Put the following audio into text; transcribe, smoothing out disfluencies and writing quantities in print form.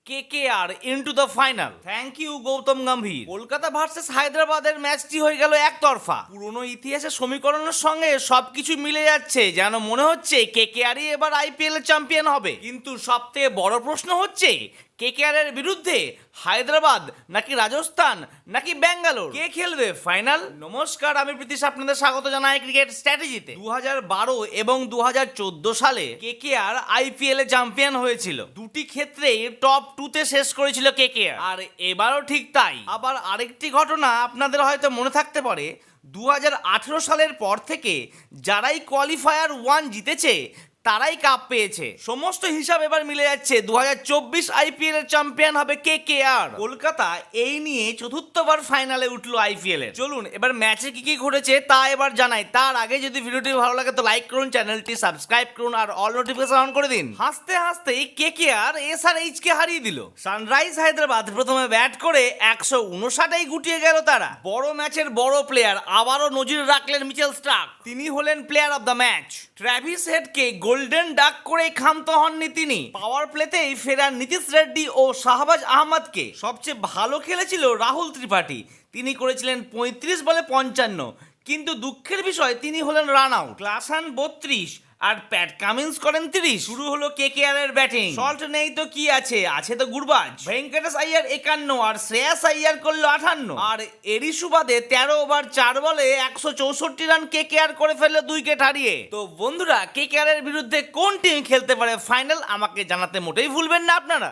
KKR into the final. Thank you Gautam Gambhir. Kolkata versus হায়দ্রাবাদের ম্যাচটি হয়ে গেল একতরফা। পুরনো ইতিহাসের সমীকরণের সঙ্গে সবকিছু মিলে যাচ্ছে, যেন মনে হচ্ছে কেকেআরই এবার আইপিএল এর চ্যাম্পিয়ন হবে। কিন্তু সবথেকে বড় প্রশ্ন হচ্ছে কেকেআর এর বিরুদ্ধে হায়দ্রাবাদ নাকি রাজস্থান নাকি ব্যাঙ্গালোর, কে খেলবে ফাইনাল? নমস্কার, আমি প্রীতিশ আপনাদের স্বাগত জানাই ক্রিকেট স্ট্র্যাটেজিতে। 2012 এবং 2014 সালে কেকেআর আইপিএল এ চ্যাম্পিয়ন হয়েছিল। দুটি ক্ষেত্রেই টপ 2-তে শেষ করেছিল কেকেআর, আর এবারও ঠিক তাই। আবার আরেকটি ঘটনা আপনাদের হয়তো মনে থাকতে পারে, 2018 সালের পর থেকে যারাই কোয়ালিফায়ার 1 জিতেছে তারাই কাপ পেয়েছে। সমস্ত হিসাব এবার মিলে যাচ্ছে, 2024 আইপিএল এর চ্যাম্পিয়ন হবে কেকেআর। কলকাতা এই নিয়ে চতুর্থবার ফাইনালে উঠলো আইপিএল এর। চলুন এবার ম্যাচে কি কি ঘটেছে তা এবার জানাই। তার আগে যদি ভিডিওটি ভালো লাগে তো লাইক করুন, চ্যানেলটি সাবস্ক্রাইব করুন আর অল নোটিফিকেশন অন করে দিন। হাসতে হাসতেই কেকেআর এসআরএইচ কে হারিয়ে দিল। সানরাইজ হায়দ্রাবাদ প্রথমে ব্যাট করে 159 গুটিয়ে গেল তারা। বড় ম্যাচের বড় প্লেয়ার আবারও নজির রাখলেন মিচেল স্টার্ক। তিনি হলেন player of the match. Travis হেডকে গোল্ডেন ডাক করে ক্ষান্ত হননি তিনি। পাওয়ার প্লেতেই ফেরান নীতিশ রেড্ডি ও শাহবাজ আহমদকে। সবচেয়ে ভালো খেলেছিল রাহুল ত্রিপাঠী, তিনি করেছিলেন 35 বলে 55, কিন্তু দুঃখের বিষয় তিনি হলেন রান আউট। ক্লাসান 32 আর প্যাট কামিন্স করেন 30। শুরু হলো কেকেআর এর ব্যাটিং। সল্ট নেই তো কি আছে, আছে তো গুরবাজ। ভেঙ্কটেশ আইয়ার 51 আর শ্রেয়াস আইয়ার করলো 58, আর এরই সুবাদে 13 ওভার 4 বলে 164 রান কেকেআর করে ফেললো 2 উইকেট হারিয়ে। তো বন্ধুরা, কেকেআর এর বিরুদ্ধে কোন টিম খেলতে পারে ফাইনাল আমাকে জানাতে মোটেই ভুলবেন না আপনারা।